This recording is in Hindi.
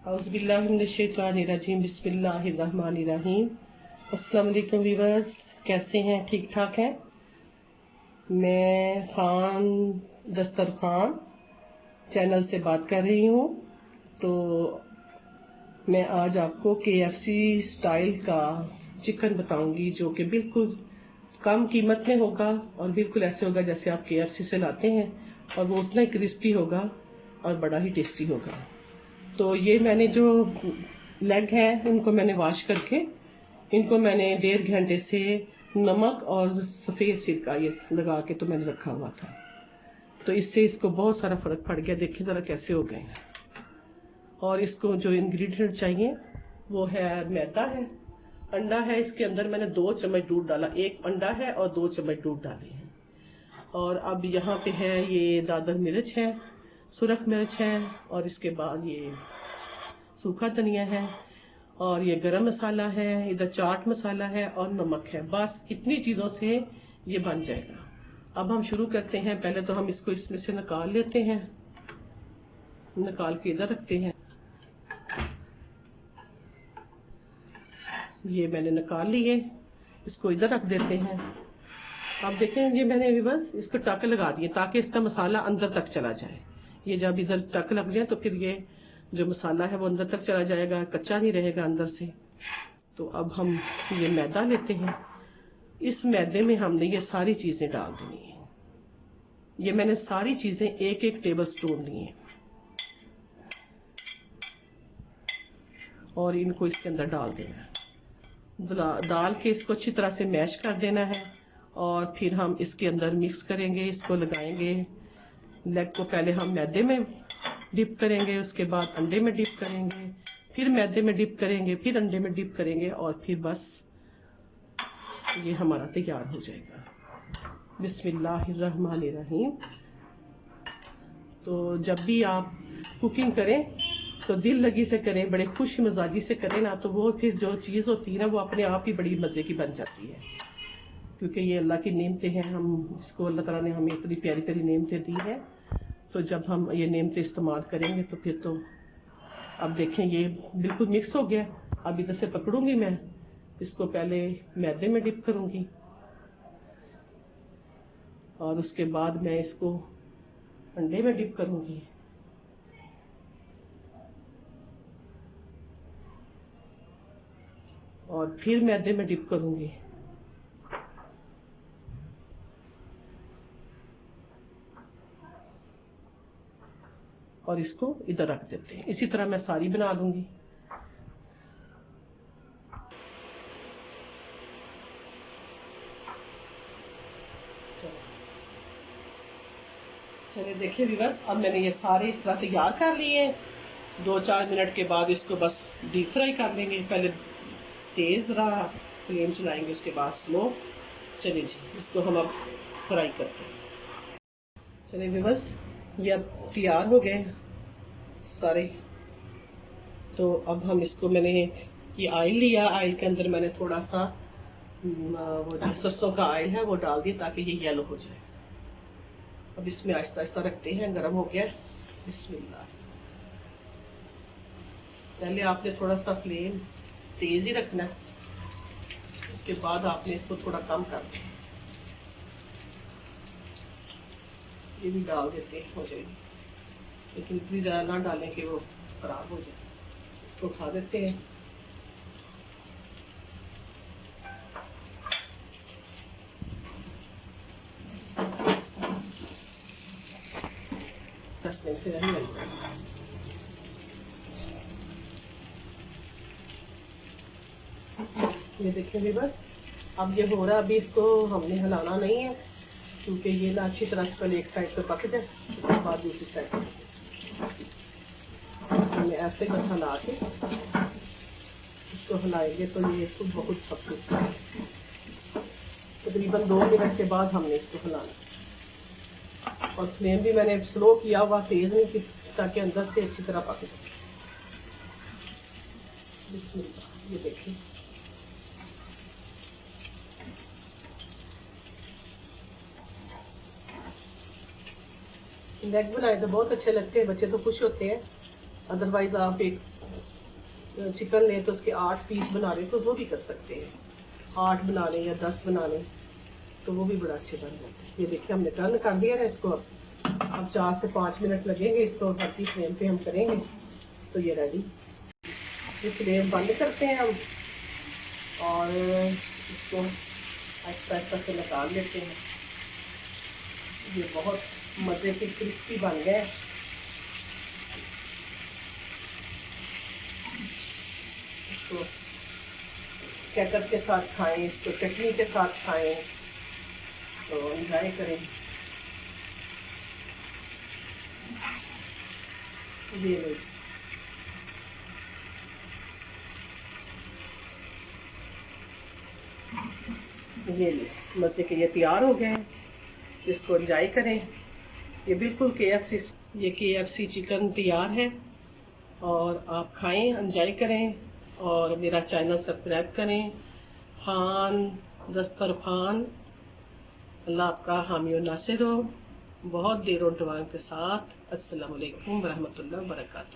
औज़ुबिल्लाहिमिनश्शैतानिर्रजीम बिस्मिल्लाहिर्रहमानिर्रहीम। अस्सलाम वालेकुम व्यूअर्स, कैसे हैं? ठीक ठाक हैं। मैं खान दस्तरखान चैनल से बात कर रही हूँ। तो मैं आज आपको KFC स्टाइल का चिकन बताऊंगी, जो कि बिल्कुल कम कीमत में होगा और बिल्कुल ऐसे होगा जैसे आप KFC से लाते हैं, और वो उतना ही क्रिस्पी होगा और बड़ा ही टेस्टी होगा। तो ये मैंने जो लेग है उनको मैंने वॉश करके इनको मैंने 1.5 घंटे से नमक और सफ़ेद सिरका ये लगा के तो मैंने रखा हुआ था। तो इससे इसको बहुत सारा फ़र्क पड़ गया। देखिए ज़रा कैसे हो गए हैं। और इसको जो इंग्रेडिएंट चाहिए वो है मैदा है, अंडा है, इसके अंदर मैंने 2 चम्मच दूध डाला, 1 अंडा है और 2 चम्मच दूध डाले हैं। और अब यहाँ पे है ये दादर मिर्च है, सुरख मिर्च है, और इसके बाद ये सूखा धनिया है, और ये गरम मसाला है, इधर चाट मसाला है और नमक है। बस इतनी चीज़ों से ये बन जाएगा। अब हम शुरू करते हैं। पहले तो हम इसको इसमें से निकाल लेते हैं, निकाल के इधर रखते हैं। ये मैंने निकाल लिए, इसको इधर रख देते हैं। अब देखें, ये मैंने अभी बस इसको टक लगा दिए ताकि इसका मसाला अंदर तक चला जाए। ये जब इधर टक लग जाए तो फिर ये जो मसाला है वो अंदर तक चला जाएगा, कच्चा नहीं रहेगा अंदर से। तो अब हम ये मैदा लेते हैं। इस मैदे में हमने ये सारी चीज़ें डाल देनी है। ये मैंने सारी चीज़ें 1-1 टेबल स्पून ली हैं और इनको इसके अंदर डाल देना है। डाल के इसको अच्छी तरह से मैश कर देना है। और फिर हम इसके अंदर मिक्स करेंगे, इसको लगाएंगे। लेग को पहले हम मैदे में डिप करेंगे, उसके बाद अंडे में डिप करेंगे, फिर मैदे में डिप करेंगे, फिर अंडे में डिप करेंगे, और फिर बस ये हमारा तैयार हो जाएगा। बिस्मिल्लाहिर्रहमानिर्रहीम। तो जब भी आप कुकिंग करें तो दिल लगी से करें, बड़े खुश मिजाजी से करें ना, तो वो फिर जो चीज़ होती है ना वो अपने आप ही बड़ी मज़े की बन जाती है। क्योंकि ये अल्लाह की नेमतें हैं, हम इसको अल्लाह ताला ने हमें इतनी प्यारी प्यारी नेमतें दी हैं। तो जब हम ये नेमतें इस्तेमाल करेंगे तो फिर तो अब देखें ये बिल्कुल मिक्स हो गया। अब इधर से पकड़ूंगी मैं इसको, पहले मैदे में डिप करूंगी और उसके बाद मैं इसको अंडे में डिप करूंगी, और फिर मैदे में डिप करूंगी, और इसको इधर रख देते हैं। इसी तरह मैं सारी बना लूंगी। चलिए देखिए व्यूअर्स, अब मैंने ये सारे इस तरह तैयार कर लिए हैं। 2-4 मिनट के बाद इसको बस डीप फ्राई कर लेंगे। पहले तेज़ रहा फ्लेम चलाएंगे, उसके बाद स्लो। चलिए जी, इसको हम अब फ्राई करते हैं। चलिए व्यूअर्स, ये अब तैयार हो गए सारे। तो अब हम इसको, मैंने ये ऑयल लिया, ऑयल के अंदर मैंने थोड़ा सा वो जो सरसों का ऑयल है वो डाल दिया ताकि ये येलो हो जाए। अब इसमें आहिस्ता आहिस्ता रखते हैं, गर्म हो गया। बिस्मिल्लाह। पहले आपने थोड़ा सा फ्लेम तेज ही रखना है, उसके बाद आपने इसको थोड़ा कम कर देना। ये भी डाल देते हैं, हो जाएगी, लेकिन इतनी ज़्यादा ना डालें कि वो खराब हो जाए। इसको उठा देते हैं। ये देखिए बस अब ये हो रहा है। अभी इसको हमने हिलाना नहीं है, क्योंकि ये ना अच्छी तरह से पहले एक साइड पे पक जाए, उसके बाद दूसरी साइड पे हमने ऐसे बस हिला के इसको हिलाएंगे तो ये खुद बहुत पक जाता है। तकरीबन 2 मिनट के बाद हमने इसको हिलाना, और फ्लेम भी मैंने स्लो किया हुआ, तेज नहीं की, ताकि अंदर से अच्छी तरह पक जाए। ये देखिए, लेग बनाए तो बहुत अच्छे लगते हैं, बच्चे तो खुश होते हैं। अदरवाइज आप एक चिकन ले तो उसके 8 पीस बना ले तो वो भी कर सकते हैं, 8 बना लें या 10 बना लें तो वो भी बड़ा अच्छे बन जाते हैं। ये देखिए हमने टर्न कर दिया ना इसको। अब 4 से 5 मिनट लगेंगे, इसको हल्की फ्लेम पे हम करेंगे तो ये रेडी। ये फ्लेम बंद करते हैं हम और इसको आहिस्ता आहिस्ता से निकाल लेते हैं। ये बहुत मज़े के क्रिस्पी बन गए। इसको केचप के साथ खाएं, इसको चटनी के साथ खाएं तो एंजॉय करें। ये लो, ये लो मज़े के ये तैयार हो गए हैं। इसको एंजॉय करें। ये बिल्कुल KFC चिकन तैयार है और आप खाएं, एंजॉय करें और मेरा चैनल सब्सक्राइब करें। खान दस्तरखान, अल्लाह आपका हामी और नासिर हो। बहुत देर दुआ के साथ। अस्सलामु अलैकुम वरहमतुल्लाहि वबरकातुहू।